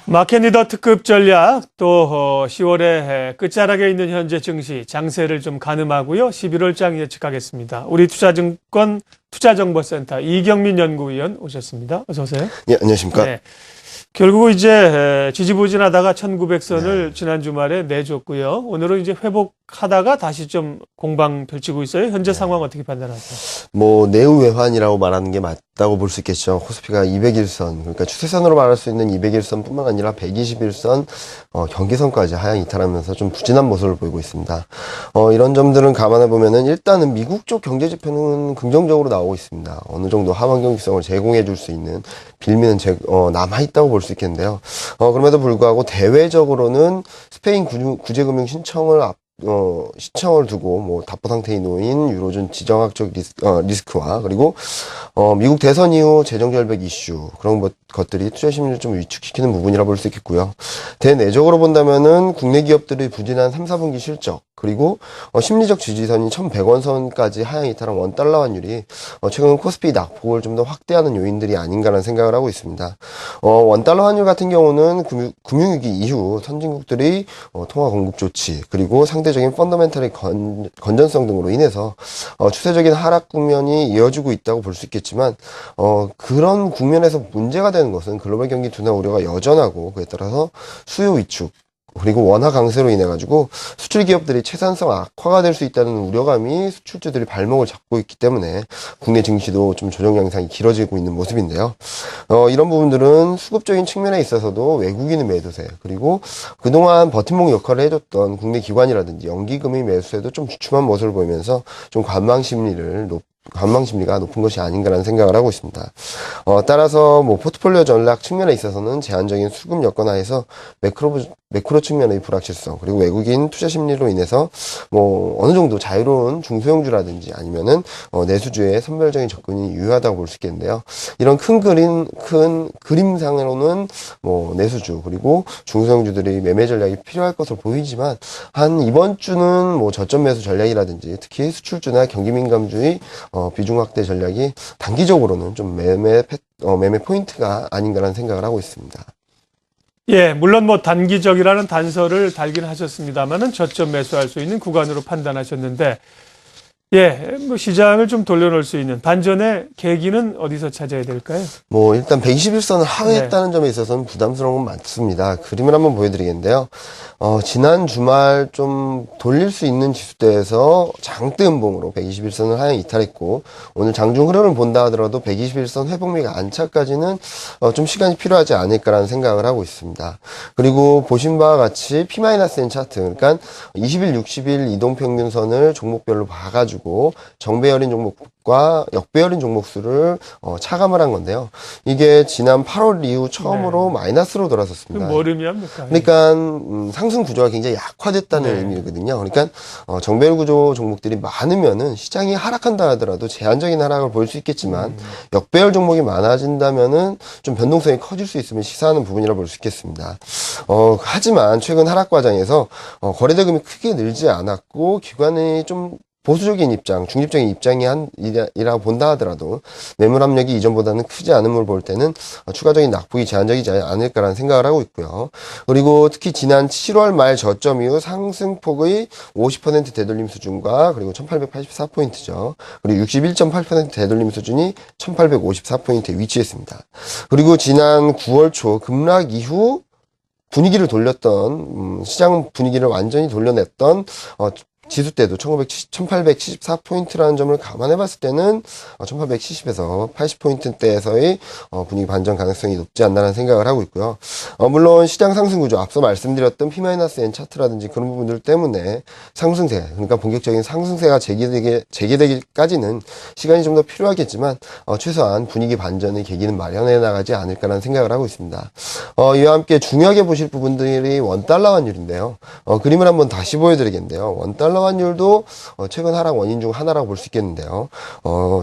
마켓리더 특급 전략 또 10월에 끝자락에 있는 현재 증시 장세를 좀 가늠하고요. 11월장 예측하겠습니다. 우리 투자증권 투자정보센터 이경민 연구위원 오셨습니다. 어서 오세요. 예, 안녕하십니까. 네. 결국 이제 지지부진하다가 1900선을 지난 주말에 내줬고요. 오늘은 이제 회복하다가 다시 좀 공방 펼치고 있어요. 현재 상황 어떻게 판단하세요? 뭐 내후 외환이라고 말하는 게 맞다고 볼 수 있겠죠. 코스피가 200일선, 그러니까 추세선으로 말할 수 있는 200일선뿐만 아니라 121선 경계선까지 하향 이탈하면서 좀 부진한 모습을 보이고 있습니다. 이런 점들은 감안해 보면은 일단은 미국 쪽 경제 지표는 긍정적으로 나오고 있습니다. 어느 정도 하방 경기성을 제공해 줄 수 있는 빌미는 남아 있다고 볼 수 있겠는데요. 그럼에도 불구하고 대외적으로는 스페인 구제금융 신청을 두고 뭐 답보 상태에 놓인 유로존 지정학적 리스크와 그리고 미국 대선 이후 재정 절벽 이슈 그런 것들이 투자 심리를 좀 위축시키는 부분이라 볼 수 있겠고요. 대내적으로 본다면은 국내 기업들의 부진한 3, 4분기 실적 그리고 심리적 지지선인 1,100원 선까지 하향 이탈한 원달러 환율이 최근 코스피 낙폭을 좀 더 확대하는 요인들이 아닌가라는 생각을 하고 있습니다. 원달러 환율 같은 경우는 금융위기 이후 선진국들의 통화 공급 조치 그리고 상대적인 펀더멘털의 건전성 등으로 인해서 추세적인 하락 국면이 이어지고 있다고 볼 수 있겠지만 그런 국면에서 문제가 되는 것은 글로벌 경기 둔화 우려가 여전하고 그에 따라서 수요 위축 그리고 원화 강세로 인해 가지고 수출 기업들이 채산성 악화가 될 수 있다는 우려감이 수출주들이 발목을 잡고 있기 때문에 국내 증시도 좀 조정 양상이 길어지고 있는 모습인데요. 이런 부분들은 수급적인 측면에 있어서도 외국인의 매도세 그리고 그동안 버팀목 역할을 해줬던 국내 기관이라든지 연기금의 매수세도 좀 주춤한 모습을 보이면서 좀 관망심리가 높은 것이 아닌가라는 생각을 하고 있습니다. 따라서 뭐 포트폴리오 전략 측면에 있어서는 제한적인 수급 여건 하에서 매크로 측면의 불확실성 그리고 외국인 투자 심리로 인해서 뭐 어느 정도 자유로운 중소형주라든지 아니면은 내수주의 선별적인 접근이 유효하다고 볼 수 있겠는데요. 이런 큰 그림상으로는 뭐 내수주 그리고 중소형주들의 매매 전략이 필요할 것으로 보이지만 한 이번 주는 뭐 저점 매수 전략이라든지 특히 수출주나 경기민감주의 비중 확대 전략이 단기적으로는 좀 매매 포인트가 아닌가라는 생각을 하고 있습니다. 예, 물론 뭐 단기적이라는 단서를 달긴 하셨습니다만은 저점 매수할 수 있는 구간으로 판단하셨는데, 예, 뭐 시장을 좀 돌려놓을 수 있는 반전의 계기는 어디서 찾아야 될까요? 뭐 일단 121선을 하회했다는 점에 있어서는 부담스러운 건 맞습니다. 그림을 한번 보여드리겠는데요. 지난 주말 좀 돌릴 수 있는 지수대에서 장대 음봉으로 121선을 하향 이탈했고 오늘 장중 흐름을 본다 하더라도 121선 회복미가 안착까지는 좀 시간이 필요하지 않을까라는 생각을 하고 있습니다. 그리고 보신 바와 같이 P-N 차트 그러니까 20일, 60일 이동평균선을 종목별로 봐가지고 정배열인 종목과 역배열인 종목수를 차감을 한 건데요. 이게 지난 8월 이후 처음으로 마이너스로 돌아섰습니다. 뭐 의미합니까? 그러니까 상승 구조가 굉장히 약화됐다는 의미거든요. 그러니까 정배열 구조 종목들이 많으면은 시장이 하락한다 하더라도 제한적인 하락을 보일 수 있겠지만 역배열 종목이 많아진다면은 좀 변동성이 커질 수 있으면 시사하는 부분이라 볼 수 있겠습니다. 하지만 최근 하락 과정에서 거래대금이 크게 늘지 않았고 기관이 좀 보수적인 입장, 중립적인 입장이라고 본다 하더라도 매물 압력이 이전보다는 크지 않음을 볼 때는 추가적인 낙폭이 제한적이지 않을까라는 생각을 하고 있고요. 그리고 특히 지난 7월 말 저점 이후 상승폭의 50% 되돌림 수준과 그리고 1884포인트죠. 그리고 61.8% 되돌림 수준이 1854포인트에 위치했습니다. 그리고 지난 9월 초 급락 이후 분위기를 돌렸던 시장 분위기를 완전히 돌려냈던 지수 때도 1874포인트라는 점을 감안해 봤을 때는 1870에서 80포인트대에서의 분위기 반전 가능성이 높지 않나라는 생각을 하고 있고요. 물론 시장 상승 구조 앞서 말씀드렸던 P-N 차트라든지 그런 부분들 때문에 상승세 그러니까 본격적인 상승세가 재개되기까지는 시간이 좀 더 필요하겠지만 최소한 분위기 반전의 계기는 마련해 나가지 않을까라는 생각을 하고 있습니다. 이와 함께 중요하게 보실 부분들이 원달러 환율인데요. 그림을 한번 다시 보여드리겠는데요. 원달러 환율도 최근 하락 원인 중 하나라고 볼 수 있겠는데요.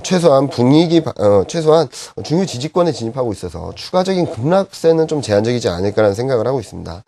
최소한 중요 지지권에 진입하고 있어서 추가적인 급락세는 좀 제한적이지 않을까라는 생각을 하고 있습니다.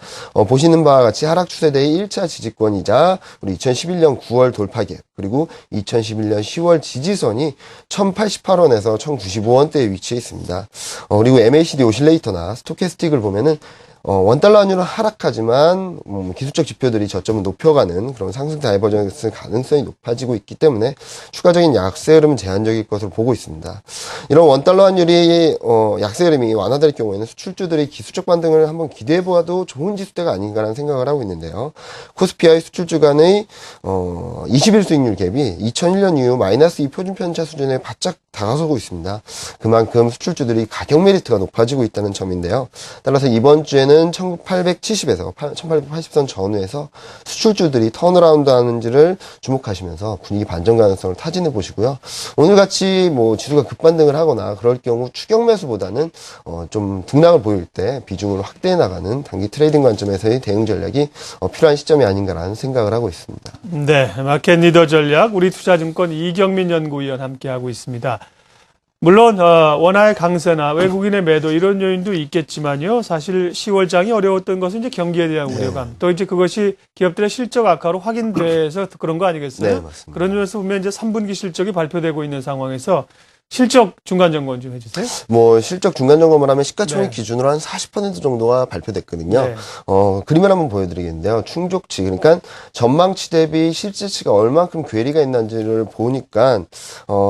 보시는 바와 같이 하락 추세대의 1차 지지권이자 우리 2011년 9월 돌파갭 그리고 2011년 10월 지지선이 1088원에서 1095원대에 위치해 있습니다. 그리고 MACD 오실레이터나 스토캐스틱을 보면은 원달러 환율은 하락하지만 기술적 지표들이 저점을 높여가는 그런 상승 다이버전스 가능성이 높아지고 있기 때문에 추가적인 약세 흐름은 제한적일 것으로 보고 있습니다. 이런 원달러 환율이 약세 흐름이 완화될 경우에는 수출주들이 기술적 반등을 한번 기대해보아도 좋은 지수대가 아닌가라는 생각을 하고 있는데요. 코스피와의 수출주 간의 20일 수익률 갭이 2001년 이후 마이너스 2 표준편차 수준에 바짝 다가서고 있습니다. 그만큼 수출주들이 가격 메리트가 높아지고 있다는 점인데요. 따라서 이번 주에는 1870에서 1880선 전후에서 수출주들이 턴어라운드 하는지를 주목하시면서 분위기 반전 가능성을 타진해 보시고요. 오늘같이 뭐 지수가 급반등을 하거나 그럴 경우 추격 매수보다는 좀 등락을 보일 때 비중을 확대해 나가는 단기 트레이딩 관점에서의 대응 전략이 필요한 시점이 아닌가라는 생각을 하고 있습니다. 네, 마켓 리더 전략 우리 투자증권 이경민 연구위원 함께하고 있습니다. 물론 원화의 강세나 외국인의 매도 이런 요인도 있겠지만요. 사실 10월장이 어려웠던 것은 이제 경기에 대한 우려감, 또 이제 그것이 기업들의 실적 악화로 확인돼서 그런 거 아니겠어요? 네, 맞습니다. 그런 면에서 보면 이제 3분기 실적이 발표되고 있는 상황에서 실적 중간 점검 좀 해주세요. 뭐 실적 중간 점검을 하면 시가총액 네. 기준으로 한 40% 정도가 발표됐거든요. 네. 그림을 한번 보여드리겠는데요. 충족치, 그러니까 전망치 대비 실제치가 얼만큼 괴리가 있는지를 보니까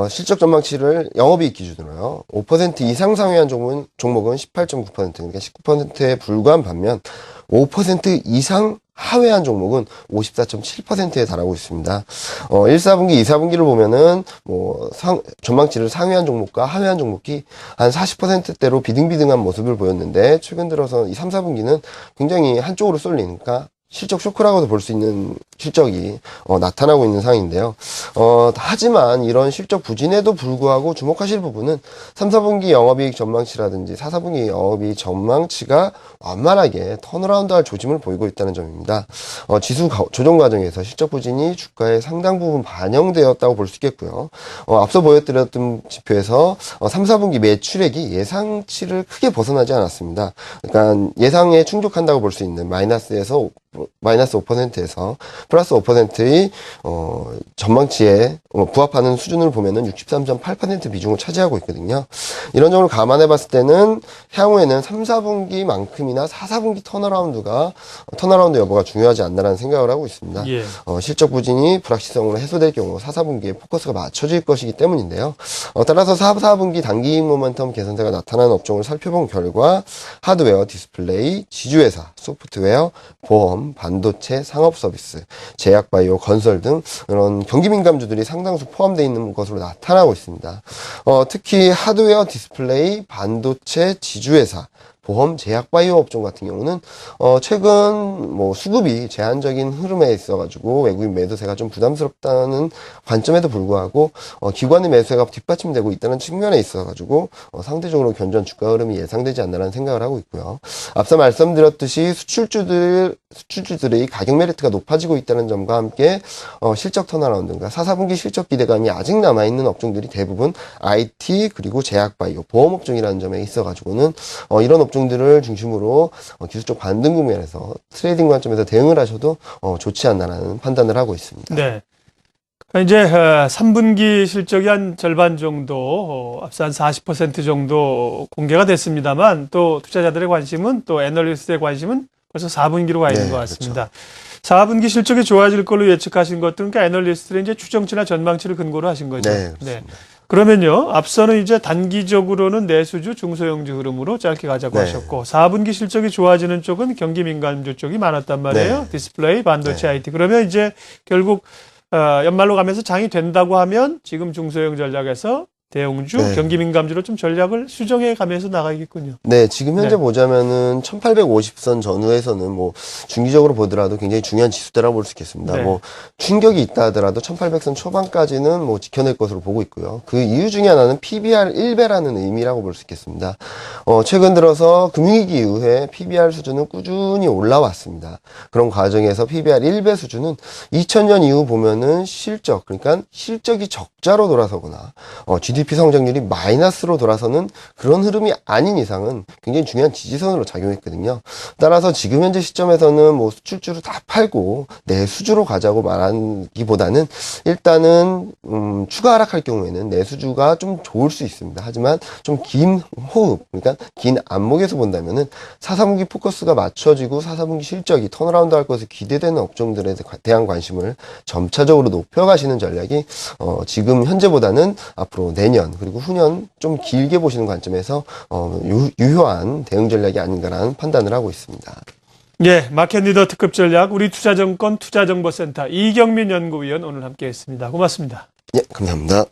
실적 전망치를 영업이익 기준으로요. 5% 이상 상회한 종목은 18.9%, 그러니까 19%에 불과한 반면 5% 이상 하회한 종목은 54.7%에 달하고 있습니다. 1, 4분기, 2, 4분기를 보면은, 전망치를 상회한 종목과 하회한 종목이 한 40%대로 비등비등한 모습을 보였는데, 최근 들어서 이 3, 4분기는 굉장히 한쪽으로 쏠리니까, 실적 쇼크라고도 볼 수 있는 실적이 나타나고 있는 상황인데요. 하지만 이런 실적 부진에도 불구하고 주목하실 부분은 3, 4분기 영업이익 전망치라든지 4, 4분기 영업이익 전망치가 완만하게 턴어라운드할 조짐을 보이고 있다는 점입니다. 지수 조정 과정에서 실적 부진이 주가에 상당 부분 반영되었다고 볼 수 있겠고요. 앞서 보여드렸던 지표에서 3, 4분기 매출액이 예상치를 크게 벗어나지 않았습니다. 그러니까 예상에 충족한다고 볼 수 있는 마이너스 5%에서 플러스 5%의 전망치에 부합하는 수준을 보면은 63.8% 비중을 차지하고 있거든요. 이런 점을 감안해 봤을 때는 향후에는 3, 4분기만큼이나 4, 4분기 턴어라운드 여부가 중요하지 않나라는 생각을 하고 있습니다. 예. 실적 부진이 불확실성으로 해소될 경우 4, 4분기에 포커스가 맞춰질 것이기 때문인데요. 따라서 4, 4분기 단기 모멘텀 개선세가 나타나는 업종을 살펴본 결과 하드웨어, 디스플레이, 지주회사, 소프트웨어, 보험, 반도체, 상업서비스, 제약바이오, 건설 등 이런 경기민감주들이 상당수 포함되어 있는 것으로 나타나고 있습니다. 특히 하드웨어, 디스플레이, 반도체, 지주회사, 보험, 제약바이오 업종 같은 경우는 최근 수급이 제한적인 흐름에 있어가지고 외국인 매도세가 좀 부담스럽다는 관점에도 불구하고 기관의 매수세가 뒷받침되고 있다는 측면에 있어가지고 상대적으로 견조한 주가 흐름이 예상되지 않나라는 생각을 하고 있고요. 앞서 말씀드렸듯이 수출주들의 가격 메리트가 높아지고 있다는 점과 함께 실적 턴어라운드, 그러니까 4, 4분기 실적 기대감이 아직 남아있는 업종들이 대부분 IT 그리고 제약바이오, 보험 업종이라는 점에 있어가지고는 이런 업종들을 중심으로 기술적 반등 국면에서 트레이딩 관점에서 대응을 하셔도 좋지 않나라는 판단을 하고 있습니다. 네. 이제 3분기 실적이 한 절반 정도, 앞서 한 40% 정도 공개가 됐습니다만 또 투자자들의 관심은 또 애널리스트의 관심은 벌써 4분기로 가 있는 것 같습니다. 그렇죠. 4분기 실적이 좋아질 걸로 예측하신 것들은 그러니까 애널리스트의 이제 추정치나 전망치를 근거로 하신 거죠. 네, 그렇습니다. 그러면요, 앞서는 이제 단기적으로는 내수주, 중소형주 흐름으로 짧게 가자고 하셨고, 4분기 실적이 좋아지는 쪽은 경기 민감주 쪽이 많았단 말이에요. 네. 디스플레이, 반도체, IT. 그러면 이제 결국 연말로 가면서 장이 된다고 하면 지금 중소형 전략에서 대형주, 경기 민감주로 좀 전략을 수정해 가면서 나가겠군요. 네, 지금 현재 네. 보자면은 1850선 전후에서는 중기적으로 보더라도 굉장히 중요한 지수대라고 볼 수 있겠습니다. 네. 충격이 있다 하더라도 1800선 초반까지는 지켜낼 것으로 보고 있고요. 그 이유 중에 하나는 PBR 1배라는 의미라고 볼 수 있겠습니다. 최근 들어서 금융위기 이후에 PBR 수준은 꾸준히 올라왔습니다. 그런 과정에서 PBR 1배 수준은 2000년 이후 보면은 그러니까 실적이 적자로 돌아서거나 GDP GDP 성장률이 마이너스로 돌아서는 그런 흐름이 아닌 이상은 굉장히 중요한 지지선으로 작용했거든요. 따라서 지금 현재 시점에서는 뭐 수출주를 다 팔고 내수주로 가자고 말하기보다는 일단은 추가 하락할 경우에는 내수주가 좀 좋을 수 있습니다. 하지만 좀 긴 호흡, 그러니까 긴 안목에서 본다면은 4, 3분기 포커스가 맞춰지고 4, 4분기 실적이 턴어라운드 할 것을 기대되는 업종들에 대한 관심을 점차적으로 높여가시는 전략이 지금 현재보다는 앞으로 내년 그리고 후년 좀 길게 보시는 관점에서 유효한 대응 전략이 아닌가라는 판단을 하고 있습니다. 예, 마켓 리더 특급 전략 우리 투자증권 투자정보센터 이경민 연구위원 오늘 함께했습니다. 고맙습니다. 예, 감사합니다.